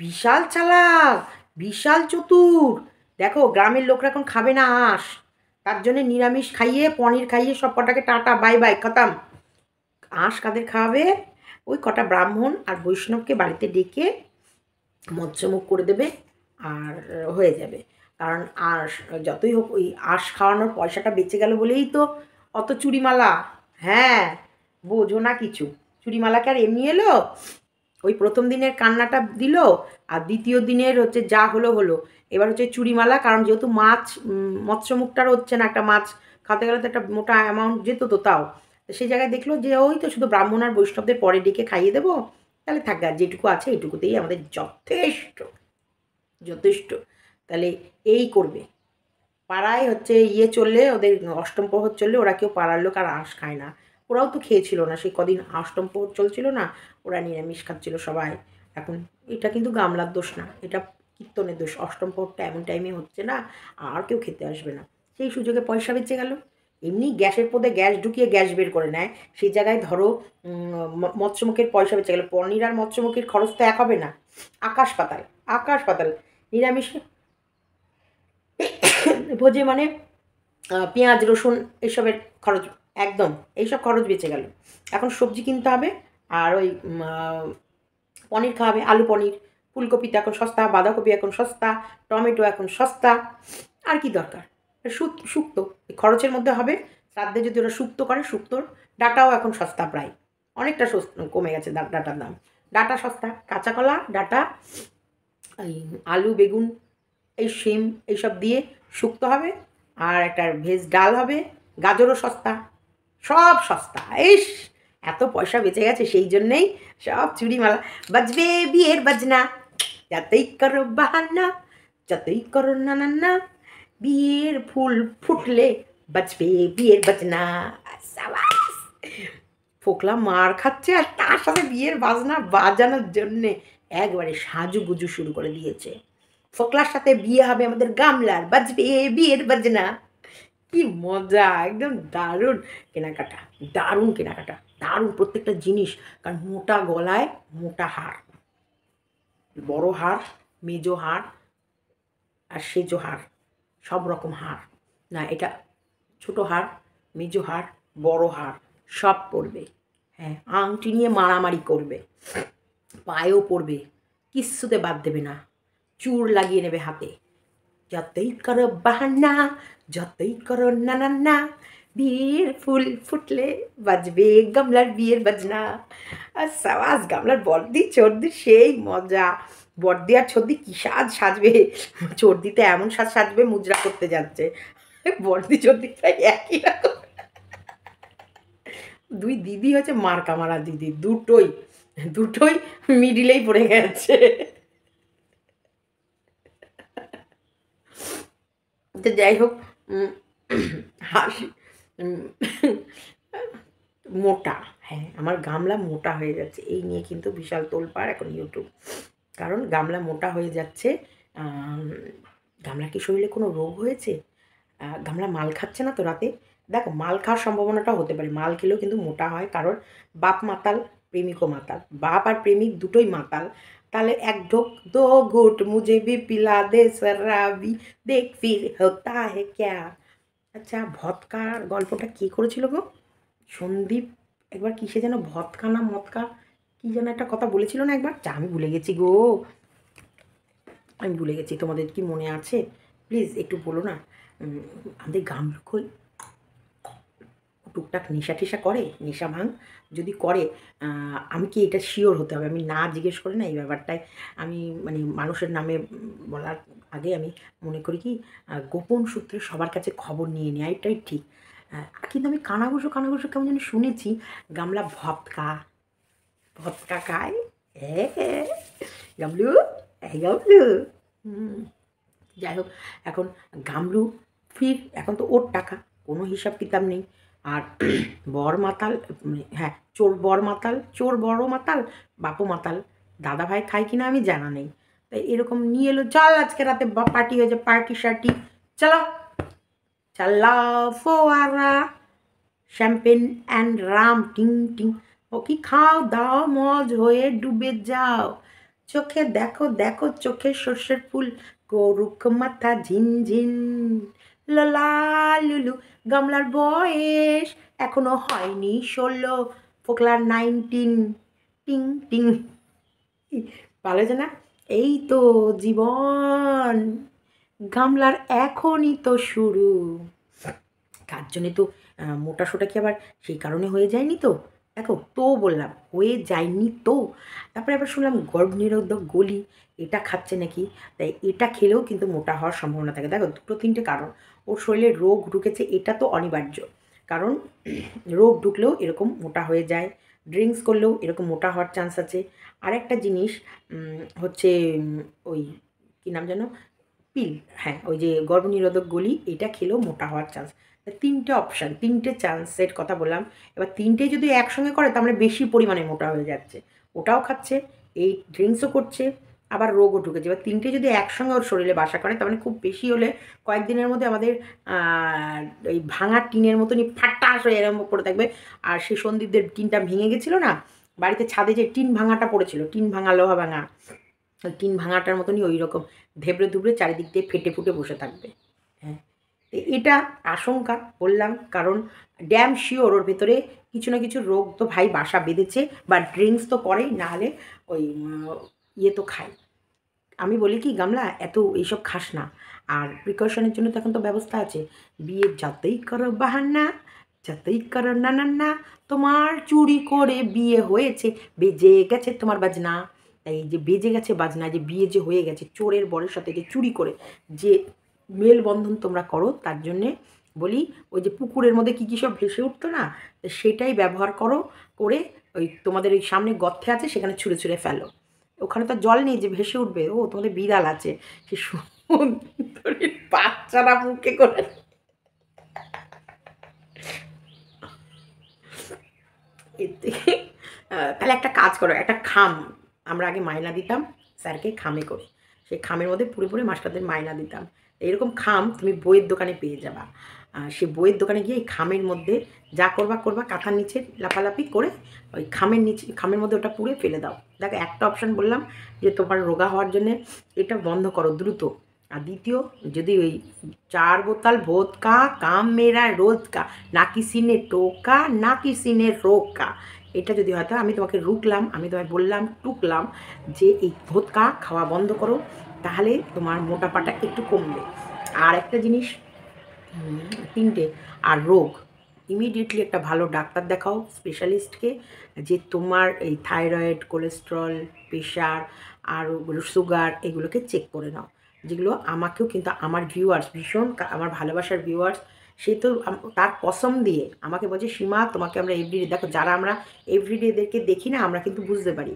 বিশাল চালাক, বিশাল চতুর। দেখো গ্রামের লোকরা এখন খাবে না আঁশ, তার জন্য নিরামিষ খাইয়ে, পনির খাইয়ে সব কটাকে টাটা বাই বাই খতম। আঁশ কাদের খাওয়াবে? ওই কটা ব্রাহ্মণ আর বৈষ্ণবকে বাড়িতে ডেকে মজ্জমুখ করে দেবে আর হয়ে যাবে। কারণ আঁশ যতই হোক ওই আঁশ খাওয়ানোর পয়সাটা বেঁচে গেল বলেই তো অত চুড়িমালা। হ্যাঁ, বোঝো না কিছু। চুড়িমালাকে আর এমনি এলো, ওই প্রথম দিনের কান্নাটা দিল, আর দ্বিতীয় দিনের হচ্ছে যা হলো হলো। এবার হচ্ছে চুড়িমালা, কারণ যেহেতু মাছ মৎস্যমুখটার হচ্ছে না, একটা মাছ খাতে গেলে তো একটা মোটা অ্যামাউন্ট যেত তো, তাও সেই জায়গায় দেখলো যে ওই তো শুধু ব্রাহ্মণ আর বৈষ্ণবদের পরে ডেকে খাইয়ে দেবো, তাহলে থাক, আর যেটুকু আছে এইটুকুতেই আমাদের যথেষ্ট যথেষ্ট। তাহলে এই করবে। পাড়ায় হচ্ছে ইয়ে চললে, ওদের অষ্টম প্রহর চললে, ওরা কেউ পাড়ার লোক আর আঁশ খায় না। ওরাও তো খেয়েছিল না সেই কদিন, অষ্টম প্রহর চলছিল না, ওরা নিরামিষ খাচ্ছিল সবাই। এখন এটা কিন্তু গামলার দোষ না, এটা কীর্তনের দোষ। অষ্টম প্রহরটা এমন টাইমে হচ্ছে না, আর কেউ খেতে আসবে না। সেই সুযোগে পয়সা বেঁচে গেল। এমনি গ্যাসের পদে গ্যাস ঢুকিয়ে গ্যাস বের করে নেয়, সেই জায়গায় ধরো মৎস্যমুখীর পয়সা বেঁচে গেল। পনির আর মৎস্যমুখীর খরচ তো এক হবে না, আকাশ পাতাল আকাশ পাতাল। নিরামিষ ভোজে মানে পেঁয়াজ রসুন এসবের খরচ একদম, এইসব খরচ বেঁচে গেল। এখন সবজি কিনতে হবে, আর ওই পনির খাওয়াবে, আলু পনির। ফুলকপিটা এখন সস্তা, বাঁধাকপি এখন সস্তা, টমেটো এখন সস্তা। আর কি দরকার? শুক্তো খরচের মধ্যে হবে। শ্রাদ্ধে যদি ওরা শুক্তো করে, শুক্তোর ডাটাও এখন সস্তা প্রায়, অনেকটা কমে গেছে ডাটার দাম। ডাটা সস্তা, কাঁচা কলা, ডাটা, এই আলু বেগুন, এই শিম, এইসব দিয়ে শুক্তো হবে। আর একটা ভেজ ডাল হবে, গাজরও সস্তা, সব সস্তা। ইস, এত পয়সা বেঁচে গেছে, সেই জন্যেই সব চুড়িমালা বাজবে, বিয়ের বাজনা। যতই করো বাহানা, যতই করো না না না, বিয়ের ফুল ফুটলে বাজবে বিয়ের বাজনা। সাবাস! ফোকলা মার খাচ্ছে, আর তার সাথে বিয়ের বাজনা বাজানোর জন্যে একবারে সাজুগুজু শুরু করে দিয়েছে। ফোকলার সাথে বিয়ে হবে আমাদের গামলার, বাজবে বিয়ের বাজনা। কি মজা, একদম দারুণ কেনাকাটা, দারুণ কেনাকাটা, দারুণ প্রত্যেকটা জিনিস। কারণ মোটা গলায় মোটা হার, বড় হার, মেজো হার আর সেজো হার, সব রকম হার। না, এটা ছোট হার, মেজো হার, বড় হার, সব পরবে। হ্যাঁ, আংটি নিয়ে মারামারি করবে, পায়েও পরবে, কিচ্ছুতে বাদ দেবে না, চূড় লাগিয়ে নেবে হাতে। যতই করো বাহানা, যতই করো না না না, বিয়ের ফুল ফুটলে বাজবে গামলার বিয়ের বাজনা। আর সাবাস, গামলার বর্দি চর্দি সেই মজা। বর্দি আর ছর্দি কী সাজবে, চর্দিতে এমন সাজবে মুজরা করতে যাচ্ছে, বর্দি চর্দি প্রায় একই রকম। দুই দিদি হচ্ছে মার কামারা দিদি, দুটোই দুটোই মিডিলেই পড়ে গেছে। তো যাই হোক, হাসি মোটা, হ্যাঁ আমার গামলা মোটা হয়ে যাচ্ছে, এই নিয়ে কিন্তু বিশাল তোলপাড় এখন ইউটিউব। কারণ গামলা মোটা হয়ে যাচ্ছে। গামলা কি শরীরে কোনো রোগ হয়েছে? গামলা মাল খাচ্ছে না তো রাতে? দেখো, মাল খাওয়ার সম্ভাবনাটাও হতে পারে, মাল খেলেও কিন্তু মোটা হয়, কারণ বাপ মাতাল, প্রেমিকও মাতাল, বাপ আর প্রেমিক দুটোই মাতাল। তাহলে এক ঢোক দো ঘুট মুঝে ভি পিলা দে শরাবি, দেখ ফির হোতা হে ক্যা। আচ্ছা, ভদকার গল্পটা কে করেছিল গো? সন্দীপ একবার কিসে যেন ভদকা না মদকা কি যেন একটা কথা বলেছিল না একবার, যা আমি ভুলে গেছি গো, আমি ভুলে গেছি। তোমাদের কি মনে আছে? প্লিজ একটু বলো না। আমাদের গামলু কই টুকটাক নেশা টেশা করে, নেশা ভাঙ যদি করে, আমি কি এটা শিওর হতে হবে, আমি না জিজ্ঞেস করে না এই ব্যাপারটায় আমি মানে মানুষের নামে বলার আগে আমি মনে করি কি গোপন সূত্রে সবার কাছে খবর নিয়ে নেওয়া এটাই ঠিক। কিন্তু আমি কানাঘুষো কানাঘুষো কেমন যেন শুনেছি গামলা ভদকা ভদকা খায়। হ্যাঁ গামলু, এই গামলু। যাই হোক, এখন গামলু ফির এখন তো ওর টাকা, কোনো হিসাব কিতাব নেই। আর বর মাতাল, হ্যাঁ চোর বর মাতাল, চোর বড় মাতাল, বাপও মাতাল, দাদা ভাই খায় কিনা আমি জানা নেই। তাই এরকম নিয়ে এলো, চল আজকে রাতে পার্টি হয়েছে, পার্টি শার্টি, চলো চাল্লা ফোয়ারা, শ্যাম্পেন অ্যান্ড রাম টিং টিং, ও কি খাও দাও মজ হয়ে ডুবে যাও, চোখে দেখো দেখো চোখে সর্ষের ফুল, করুক মাথা ঝিনঝিন, ললা লুলু। গামলার বয়স এখনো হয়নি 16, ফোকলার 19 টিং টিং। ভালো হয়েছে না? এই তো জীবন, গামলার এখনই তো শুরু। তার জন্যে তো মোটা সোটা কি আবার সেই কারণে হয়ে যায়নি তো? দেখো তো বললাম হয়ে যায়নি তো। তারপরে আবার শুনলাম গর্ভনিরোধক গলি এটা খাচ্ছে নাকি, তাই এটা খেলেও কিন্তু মোটা হওয়ার সম্ভাবনা থাকে। দেখো দুটো তিনটে কারণ, ওর শরীরে রোগ ঢুকেছে এটা তো অনিবার্য কারণ। রোগ ঢুকলেও এরকম মোটা হয়ে যায়, ড্রিঙ্কস করলেও এরকম মোটা হওয়ার চান্স আছে। আর একটা জিনিস হচ্ছে ওই কী নাম যেন, পিল, হ্যাঁ ওই যে গর্ভনিরোধক গলি এটা খেলেও মোটা হওয়ার চান্স। তিনটে অপশান, তিনটে চান্সের কথা বললাম। এবার তিনটে যদি একসঙ্গে করে তার মানে বেশি পরিমাণে মোটা হয়ে যাচ্ছে। ওটাও খাচ্ছে, এই ড্রিঙ্কসও করছে, আবার রোগও ঢুকেছে। এবার তিনটে যদি একসঙ্গে ওর শরীরে বাসা করে তার মানে খুব বেশি হলে কয়েকদিনের মধ্যে আমাদের এই ভাঙা টিনের মতনই ফাটাস হয়ে এরকম পড়ে থাকবে। আর সেই সন্দীপদের টিনটা ভেঙে গেছিলো না, বাড়িতে ছাদে যে টিন ভাঙাটা পড়েছিল, টিন ভাঙা লোহা ভাঙা, ওই টিন ভাঙাটার মতনই ওই রকম ধেবড়ে ধুবড়ে চারিদিক দিয়ে ফেটে ফুটে বসে থাকবে। হ্যাঁ, এটা আশঙ্কা বললাম কারণ ড্যাম শিওর ওর ভেতরে কিছু না কিছু রোগ তো ভাই বাসা বেঁধেছে, বা ড্রিঙ্কস তো করেই, নাহলে ওই ইয়ে তো খায়। আমি বলি কি গামলা এত এইসব খাস না, আর প্রিকশনের জন্য তো এখন তো ব্যবস্থা আছে। বিয়ে যতই করো বাহান্না, যতই করো না না না, তোমার চুরি করে বিয়ে হয়েছে, বেজে গেছে তোমার বাজনা। তাই এই যে বেজে গেছে বাজনা, যে বিয়ে যে হয়ে গেছে চোরের বরের সাথে যে চুরি করে যে মেলবন্ধন তোমরা করো, তার জন্যে বলি ওই যে পুকুরের মধ্যে কী কী সব ভেসে উঠতো না, সেটাই ব্যবহার করো, করে ওই তোমাদের ওই সামনে গর্তে আছে সেখানে ছুঁড়ে ছুঁড়ে ফেলো। ওখানে তো জল নেই যে ভেসে উঠবে, ও তোমাদের বিড়াল আছে, সে সুন্দরীর বাচ্চারা মুখে করে। এর থেকে তাহলে একটা কাজ করো, একটা খাম আমরা আগে মায়না দিতাম স্যারকে খামে করে, সেই খামের মধ্যে পুরো পুরো মাস্টারদের মায়না দিতাম। এরকম খাম তুমি বইয়ের দোকানে পেয়ে যাবা। সে বইয়ের দোকানে গিয়ে এই খামের মধ্যে যা করবা করবা, কাঁথার নিচে লাফালাফি করে ওই খামের নিচে, খামের মধ্যে ওটা পুড়ে ফেলে দাও। দেখো একটা অপশান বললাম যে তোমার রোগা হওয়ার জন্যে, এটা বন্ধ করো দ্রুত। আর দ্বিতীয়, যদি ওই 4 বোতল ভোদকা কাম মেরা রোজ কা, না কিসি নে টোকা না কিসি নে রোকা, এটা যদি হয়তো আমি তোমাকে রুকলাম, আমি তোমায় বললাম টুকলাম যে এই ভোদকা খাওয়া বন্ধ করো, তাহলে তোমার মোটাপাটা একটু কমবে। আর একটা জিনিস, তিনটে, আর রোগ ইমিডিয়েটলি একটা ভালো ডাক্তার দেখাও, স্পেশালিস্টকে, যে তোমার এই থাইরয়েড, কোলেস্ট্রল, প্রেশার আর সুগার এগুলোকে চেক করে নাও। যেগুলো আমাকেও কিন্তু আমার ভিউয়ার্স ভীষণ, আমার ভালোবাসার ভিউয়ার্স, সে তো তার কসম দিয়ে আমাকে বলছে সীমা তোমাকে আমরা এভরিডে, দেখো যারা আমরা এভরিডে এদেরকে দেখি না আমরা কিন্তু বুঝতে পারি।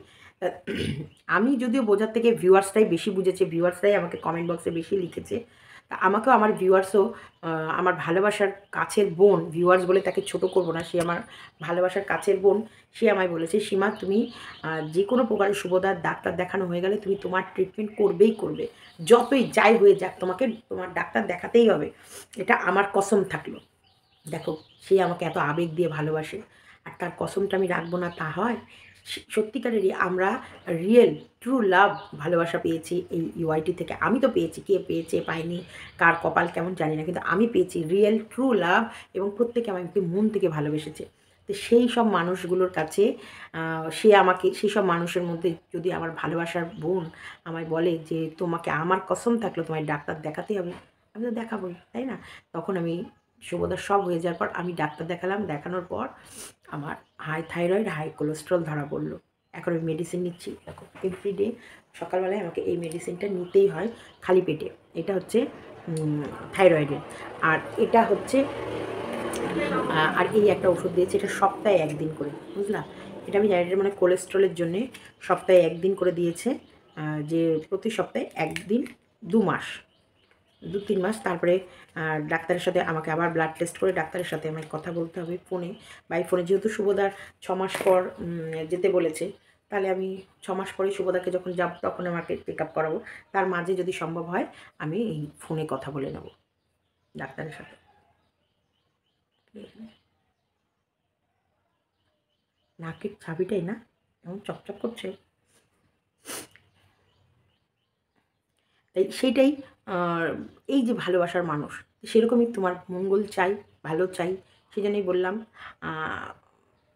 আমি যদিও বোঝার থেকে ভিউয়ার্সটাই বেশি বুঝেছে, ভিউয়ার্সটাই আমাকে কমেন্ট বক্সে বেশি লিখেছে। তা আমাকেও আমার ভিউয়ার্সও, আমার ভালোবাসার কাছের বোন, ভিউয়ার্স বলে তাকে ছোট করব না, সে আমার ভালোবাসার কাছের বোন, সে আমায় বলেছে সীমা তুমি যে কোনো প্রকারের শুভদার ডাক্তার দেখানো হয়ে গেলে তুমি তোমার ট্রিটমেন্ট করবেই করবে, যতই যাই হয়ে যাক তোমাকে তোমার ডাক্তার দেখাতেই হবে, এটা আমার কসম থাকলো। দেখো সে আমাকে এত আবেগ দিয়ে ভালোবাসে, আর তার কসমটা আমি রাখবো না তা হয়? সত্যিকারেরই আমরা রিয়েল ট্রু লাভ ভালোবাসা পেয়েছি এই ইউআইটি থেকে। আমি তো পেয়েছি, কে পেয়েছে পায়নি, কার কপাল কেমন জানি না, কিন্তু আমি পেয়েছি রিয়েল ট্রু লাভ, এবং প্রত্যেকে আমাকে মন থেকে ভালোবেসেছে। তো সেই সব মানুষগুলোর কাছে সে আমাকে, সেই সব মানুষের মধ্যে যদি আমার ভালোবাসার বোন আমায় বলে যে তোমাকে আমার কসম থাকলো তোমায় ডাক্তার দেখাতেই হবে, আমি তো দেখাবোই, তাই না? তখন আমি শুভদার সব হয়ে যাওয়ার পর আমি ডাক্তার দেখালাম, দেখানোর পর আমার হাই থাইরয়েড, হাই কোলেস্ট্রল ধরা পড়লো। এখন আমি মেডিসিন নিচ্ছি, দেখো এভরিডে সকালবেলায় আমাকে এই মেডিসিনটা নিতেই হয় খালি পেটে। এটা হচ্ছে থাইরয়েডের, আর এটা হচ্ছে আর এই একটা ওষুধ দিয়েছে, এটা সপ্তাহে 1 দিন করে, বুঝলা? এটা আমি জানি, এটা মানে কোলেস্ট্রলের জন্যে সপ্তাহে 1 দিন করে দিয়েছে, যে প্রতি সপ্তাহে 1 দিন 2 মাস, 2-3 মাস। তারপরে ডাক্তারের সাথে আমাকে আবার ব্লাড টেস্ট করে ডাক্তারের সাথে আমাকে কথা বলতে হবে ফোনে, বাই ফোনে, যেহেতু শুভদার 6 মাস পর যেতে বলেছে, তাহলে আমি 6 মাস পরে শুভদাকে যখন যাব তখন আমাকে চেক আপ করাবো, তার মাঝে যদি সম্ভব হয় আমি এই ফোনে কথা বলে নেব ডাক্তারের সাথে। নাকের ছাবিটাই না এমন চকচক করছে, তাই সেইটাই এই যে ভালোবাসার মানুষ, সেরকমই তোমার মঙ্গল চাই, ভালো চাই, সেই জন্যই বললাম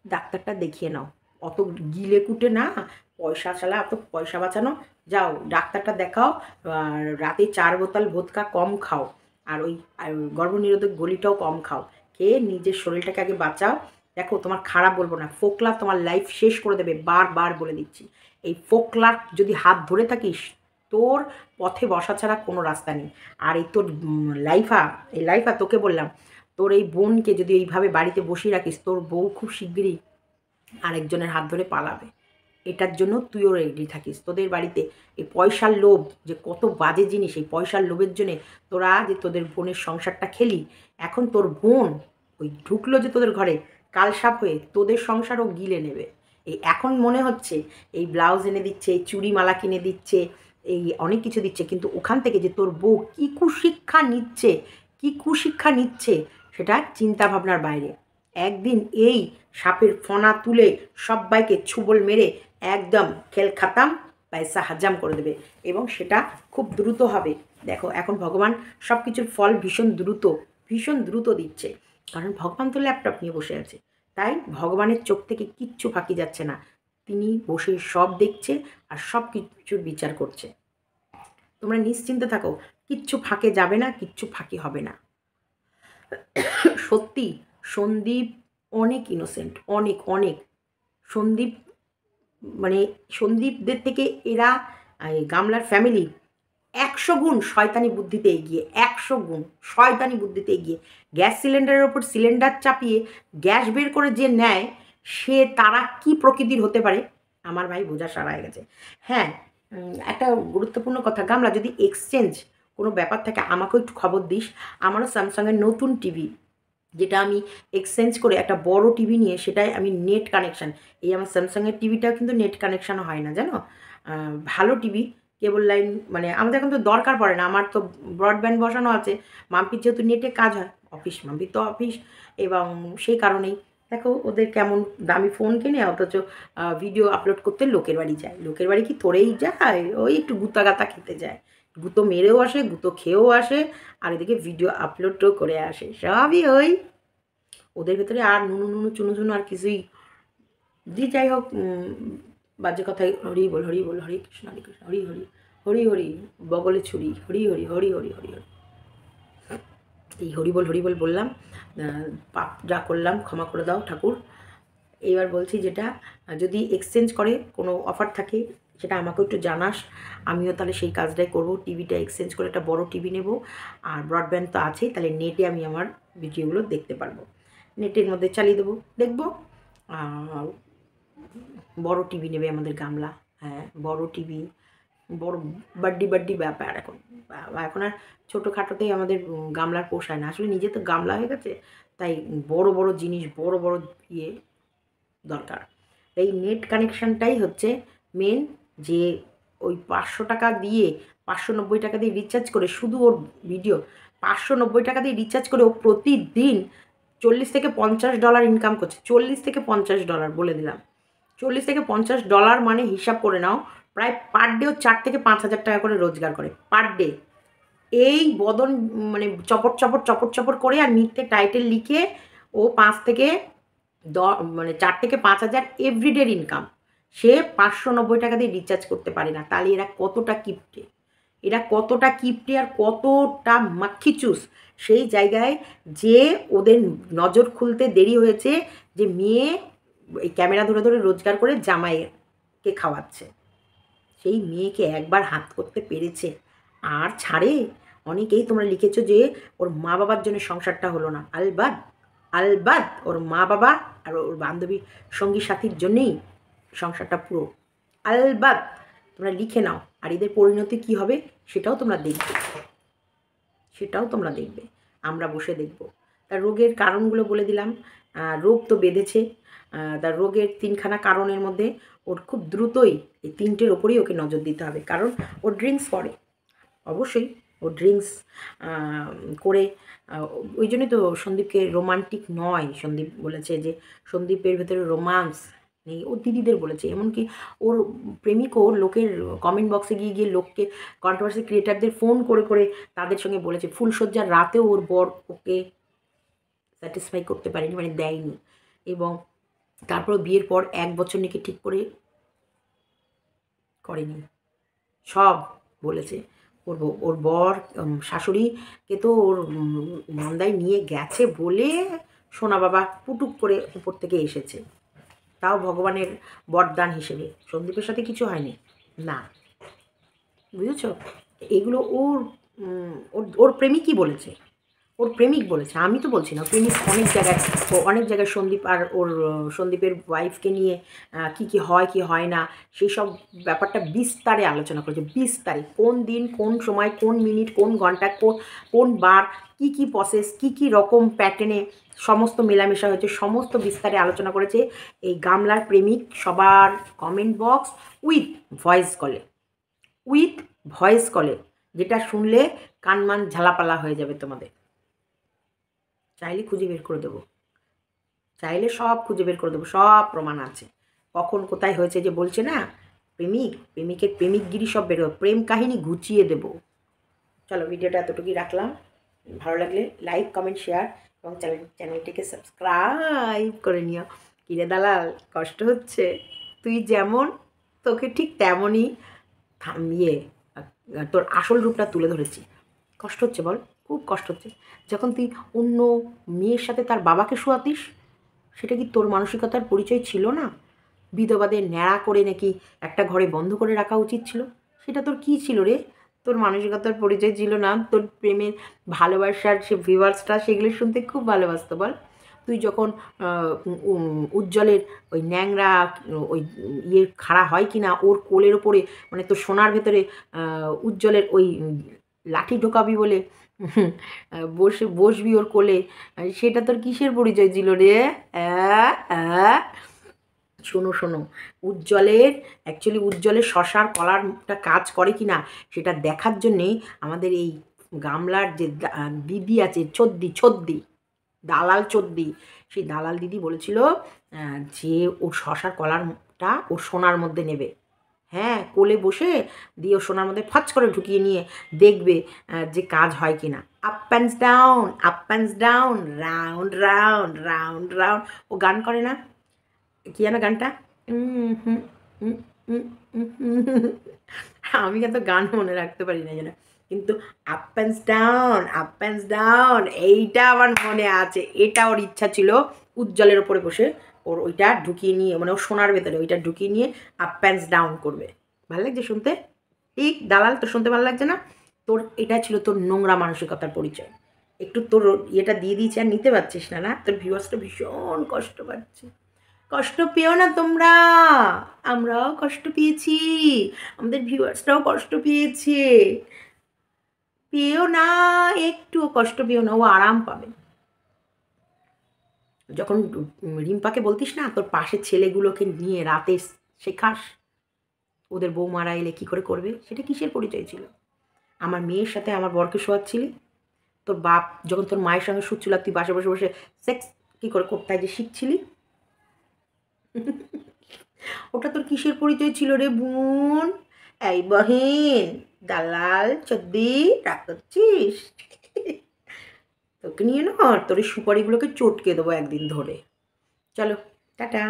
ডাক্তারটা দেখিয়ে নাও। অত গিলে কুটে না, পয়সা ছাড়া অত পয়সা বাঁচানো, যাও ডাক্তারটা দেখাও। আর রাতে 4 বোতল ভোদকা কম খাও, আর ওই গর্ভনিরোধক গলিটাও কম খাও। খেয়ে নিজের শরীরটাকে আগে বাঁচাও। দেখো তোমার খারাপ বলবো না, ফোকলা তোমার লাইফ শেষ করে দেবে, বারবার বলে দিচ্ছি। এই ফোকলার যদি হাত ধরে থাকিস, তোর পথে বসা ছাড়া কোনো রাস্তা নেই। আর এই তোর লাইফা তোকে বললাম, তোর এই বোনকে যদি এইভাবে বাড়িতে বসিয়ে রাখিস, তোর বউ খুব শিগগিরই আরেকজনের হাত ধরে পালাবে। এটার জন্য তুইও রেডি থাকিস। তোদের বাড়িতে এই পয়সার লোভ যে কত বাজে জিনিস, এই পয়সার লোভের জন্যে তোরা যে তোদের বোনের সংসারটা খেলি, এখন তোর বোন ওই ঢুকলো যে তোদের ঘরে কালসাপ হয়ে তোদের সংসারও গিলে নেবে। এই এখন মনে হচ্ছে এই ব্লাউজ এনে দিচ্ছে, এই চুড়িমালা কিনে দিচ্ছে, এই অনেক কিছু দিচ্ছে, কিন্তু ওখান থেকে যে তোর বউ কী কুশিক্ষা নিচ্ছে সেটা চিন্তাভাবনার বাইরে। একদিন এই সাপের ফনা তুলে সব্বাইকে ছুবল মেরে একদম খেল খাতাম, পয়সা হাজাম করে দেবে, এবং সেটা খুব দ্রুত হবে। দেখো এখন ভগবান সব কিছুর ফল ভীষণ দ্রুত দিচ্ছে, কারণ ভগবান তো ল্যাপটপ নিয়ে বসে আছে। তাই ভগবানের চোখ থেকে কিচ্ছু ফাঁকি যাচ্ছে না, তিনি বসে সব দেখছে আর সব কিছুর বিচার করছে। তোমরা নিশ্চিন্তে থাকো, কিচ্ছু ফাঁকে যাবে না, কিচ্ছু ফাঁকি হবে না। সত্যি সন্দীপ অনেক ইনোসেন্ট, অনেক অনেক। সন্দীপ মানে সন্দীপদের থেকে এরা গামলার ফ্যামিলি 100 গুণ শয়তানি বুদ্ধিতে এগিয়ে, 100 গুণ শয়তানি বুদ্ধিতে এগিয়ে। গ্যাস সিলিন্ডারের ওপর সিলিন্ডার চাপিয়ে গ্যাস বের করে যে নেয়, সে তারা কি প্রকৃতির হতে পারে আমার ভাই বোঝা সারা হয়ে গেছে। হ্যাঁ, একটা গুরুত্বপূর্ণ কথা, গামলা যদি এক্সচেঞ্জ কোনো ব্যাপার থাকে আমাকেও একটু খবর দিস। আমারও স্যামসাংয়ের নতুন টিভি, যেটা আমি এক্সচেঞ্জ করে একটা বড় টিভি নিয়ে সেটাই আমি নেট কানেকশান, এই আমার স্যামসাংয়ের টিভিটাও কিন্তু নেট কানেকশান হয় না জানো। ভালো টিভি, কেবল লাইন মানে আমাদের এখন তো দরকার পড়ে না, আমার তো ব্রডব্যান্ড বসানো আছে। মাম্পির যেহেতু নেটে কাজ হয়, মাম্পির তো অফিস, এবং সেই কারণেই দেখো ওদের কেমন দামি ফোন কিনে, অথচ ভিডিও আপলোড করতে লোকের বাড়ি যায়। লোকের বাড়ি কি তোরেই যায়, ওই একটু গুতা খেতে যায়, গুঁতো মেরেও আসে, গুঁতো খেয়েও আসে, আর এদিকে ভিডিও আপলোডও করে আসে, সবই ওই ওদের ভেতরে। আর নুনু চুনু আর কিছুই যে যাই হোক, বাজে কথায় হরি বল হরে কৃষ্ণ হরি হরি বগলে ছুরি হরি হরি। এই হরি বল বললাম, পাপ যা করলাম ক্ষমা করে দাও ঠাকুর। এইবার বলছি, যেটা যদি এক্সচেঞ্জ করে কোনো অফার থাকে সেটা আমাকেও একটু জানাস, আমিও তাহলে সেই কাজটাই করব। টিভিটা এক্সচেঞ্জ করে একটা বড় টিভি নেব, আর ব্রডব্যান্ড তো আছেই, তাহলে নেটে আমি আমার ভিডিওগুলো দেখতে পারবো, নেটের মধ্যে চালিয়ে দেবো, দেখবো। বড় টিভি নেবে আমাদের গামলা, হ্যাঁ বড় টিভি, বড় বাড্ডি ব্যাপার এখন। এখন আর ছোটোখাটোতেই আমাদের গামলার পোষায় না, আসলে নিজে তো গামলা হয়ে গেছে, তাই বড় জিনিস বড় ইয়ে দরকার। এই নেট কানেকশানটাই হচ্ছে মেন, যে ওই 500 টাকা দিয়ে 590 টাকা দিয়ে রিচার্জ করে শুধু ওর ভিডিও, 590 টাকা দিয়ে রিচার্জ করে ও প্রতিদিন $40 থেকে $50 ইনকাম করছে। $40 থেকে $50 বলে দিলাম, $40 থেকে $50 মানে হিসাব করে নাও, প্রায় পার ডে ও 4 থেকে 5,000 টাকা করে রোজগার করে পার ডে। এই বদন মানে চপট করে আর মিথ্যে টাইটেল লিখে ও 5 থেকে 4 থেকে 5,000 এভরিডের ইনকাম। সে 590 টাকা দিয়ে রিচার্জ করতে পারে না, তাহলে এরা কতটা কিপটে, আর কতটা মাক্ষিচুস। সেই জায়গায় যে ওদের নজর খুলতে দেরি হয়েছে, যে মেয়ে এই ক্যামেরা ধরে রোজগার করে জামাইকে খাওয়াচ্ছে, সেই মেয়েকে একবার হাত করতে পেরেছে আর ছাড়ে। অনেকেই তোমরা লিখেছো যে ওর মা বাবার জন্য সংসারটা হলো না, আলবাদ ওর মা বাবা আর ওর বান্ধবী সঙ্গী সাথীর জন্যেই সংসারটা পুরো, আলবাদ তোমরা লিখে নাও। আর এদের পরিণতি কী হবে সেটাও তোমরা দেখবে, আমরা বসে দেখব। তার রোগের কারণগুলো বলে দিলাম, রোগ তো বেঁধেছে, তার রোগের 3খানা কারণের মধ্যে ওর খুব দ্রুতই এই 3টের ওপরেই ওকে নজর দিতে হবে, কারণ ও ড্রিঙ্কস করে, অবশ্যই ও ড্রিঙ্কস করে। ওই জন্যই তো সন্দীপকে রোমান্টিক নয়, সন্দীপ বলেছে যে সন্দীপের ভেতরে রোমান্স নেই, ও দিদিদের বলেছে। এমনকি ওর প্রেমিকও লোকের কমেন্ট বক্সে গিয়ে লোককে, কন্ট্রোভার্সি ক্রিয়েটারদের ফোন করে তাদের সঙ্গে বলেছে, ফুলশয্যার রাতেও ওর বর ওকে স্যাটিসফাই করতে পারেনি, মানে দেয়নি। এবং তারপর বিয়ের পর 1 বছর নাকি ঠিক করে করেনি, সব বলেছে। ওর বর শাশুড়িকে তো ওর নন্দায় নিয়ে গেছে বলে সোনা বাবা পুটুক করে উপর থেকে এসেছে, তাও ভগবানের বরদান হিসেবে। সন্দীপের সাথে কিছু হয়নি না, বুঝেছ? এগুলো ওর ওর ওর প্রেমিকই বলেছে, ওর প্রেমিক বলেছে, আমি তো বলছি না। প্রেমিক অনেক জায়গায় সন্দীপ আর ওর সন্দীপের ওয়াইফকে নিয়ে কি কি হয় কি হয় না সেই সব ব্যাপারটা বিস্তারে আলোচনা করেছে, বিস্তারে। কোন দিন, কোন সময়, কোন মিনিট, কোন ঘন্টা, কোন বার, কি কি প্রসেস, কি কি রকম প্যাটার্নে সমস্ত মেলামেশা হয়েছে, সমস্ত বিস্তারে আলোচনা করেছে এই গামলার প্রেমিক সবার কমেন্ট বক্স উইথ ভয়েস কলে, উইথ ভয়েস কলে, যেটা শুনলে কানমান ঝালাপালা হয়ে যাবে তোমাদের। চাইলে খুঁজে বের করে দেবো, চাইলে সব খুঁজে বের করে দেবো, সব প্রমাণ আছে। কখন কোথায় হয়েছে যে বলছে না প্রেমিকের প্রেমিকগিরি সব বেরো, প্রেম কাহিনী গুছিয়ে দেবো। চলো, ভিডিওটা এতটুকুই রাখলাম। ভালো লাগলে লাইক, কমেন্ট, শেয়ার এবং চ্যানেলটিকে সাবস্ক্রাইব করে নিও। কিরে দালাল, কষ্ট হচ্ছে? তুই যেমন, তোকে ঠিক তেমনই তোর আসল রূপটা তুলে ধরেছি। কষ্ট হচ্ছে বল? খুব কষ্ট হচ্ছে। যখন তুই অন্য মেয়ের সাথে তার বাবাকে শোয়াতিস, সেটা কি তোর মানসিকতার পরিচয় ছিল না? বিধবাদের ন্যাড়া করে নাকি একটা ঘরে বন্ধ করে রাখা উচিত ছিল? সেটা তোর কী ছিল রে? তোর মানসিকতার পরিচয় ছিল না? তোর প্রেমের ভালোবাসার সে ভিউয়ার্সটা সেগুলো শুনতে খুব ভালোবাসতো বল? তুই যখন উজ্জ্বলের ওই ন্যাংরা ওই ইয়ে খাড়া হয় কি না ওর কোলের ওপরে, মানে তোর সোনার ভেতরে উজ্জ্বলের ওই লাঠি ঢোকাবি বলে বসবি ওর কোলে, সেটা তোর কিসের পরিচয় ছিল রে? শোনো শোনো, উজ্জ্বলের শশার কলারটা কাজ করে কি না সেটা দেখার জন্যেই আমাদের এই গামলার যে দিদি আছে, ছদ্দি দালাল চদ্দি, সেই দালাল দিদি বলেছিল যে ওর শশার কলারটা ওর সোনার মধ্যে নেবে। হ্যাঁ, কোলে বসে দিয়ে ওর সোনার মধ্যে ফাচ করে ঢুকিয়ে নিয়ে দেখবে যে কাজ হয় কি না। Up and down, up and down, round round, round round. ও গান করে না, কি যেন গানটা? আমি এত গান মনে রাখতে পারি না যেন, কিন্তু up and down, up and down এইটা আমার মনে আছে। এটা ওর ইচ্ছা ছিল উজ্জ্বলের ওপরে বসে ওর ওইটা ঢুকিয়ে নিয়ে, মানে ওর সোনার ভেতরে ওইটা ঢুকিয়ে নিয়ে আপ অ্যান্ড ডাউন করবে। ভালো লাগছে শুনতে? ঠিক দালাল, তোর শুনতে ভালো লাগছে না? তোর এটা ছিল তোর নোংরা মানসিকতার পরিচয়। একটু তোর ইয়েটা দিয়ে দিয়েছি আর নিতে পারছিস না, না? তোর ভিউয়ার্সটা ভীষণ কষ্ট পাচ্ছে। কষ্ট পেও না তোমরা, আমরাও কষ্ট পেয়েছি, আমাদের ভিউয়ার্সরাও কষ্ট পেয়েছে। পেও না, একটুও কষ্ট পেও না, ও আরাম পাবে। যখন রিম্পাকে বলতিস না তোর পাশের ছেলেগুলোকে নিয়ে রাতে শেখাস ওদের বৌমারা এলে কী করে করবে, সেটা কিসের পরিচয় ছিল? আমার মেয়ের সাথে আমার বরকে শোয়াচ্ছিলি, তোর বাপ যখন তোর মায়ের সঙ্গে শুচ্ছিল তুই বাসে বসে বসে সেক্স কী করে করতে হয় যে শিখছিলি, ওটা তোর কিসের পরিচয় ছিল রে বোন? এই বহিন, দালাল চদ্দি রাগ করছিস? তোকে নিয়ে না তোর এই সুপারিগুলোকে চটকে দেবো একদিন ধরে। চলো, টাটা।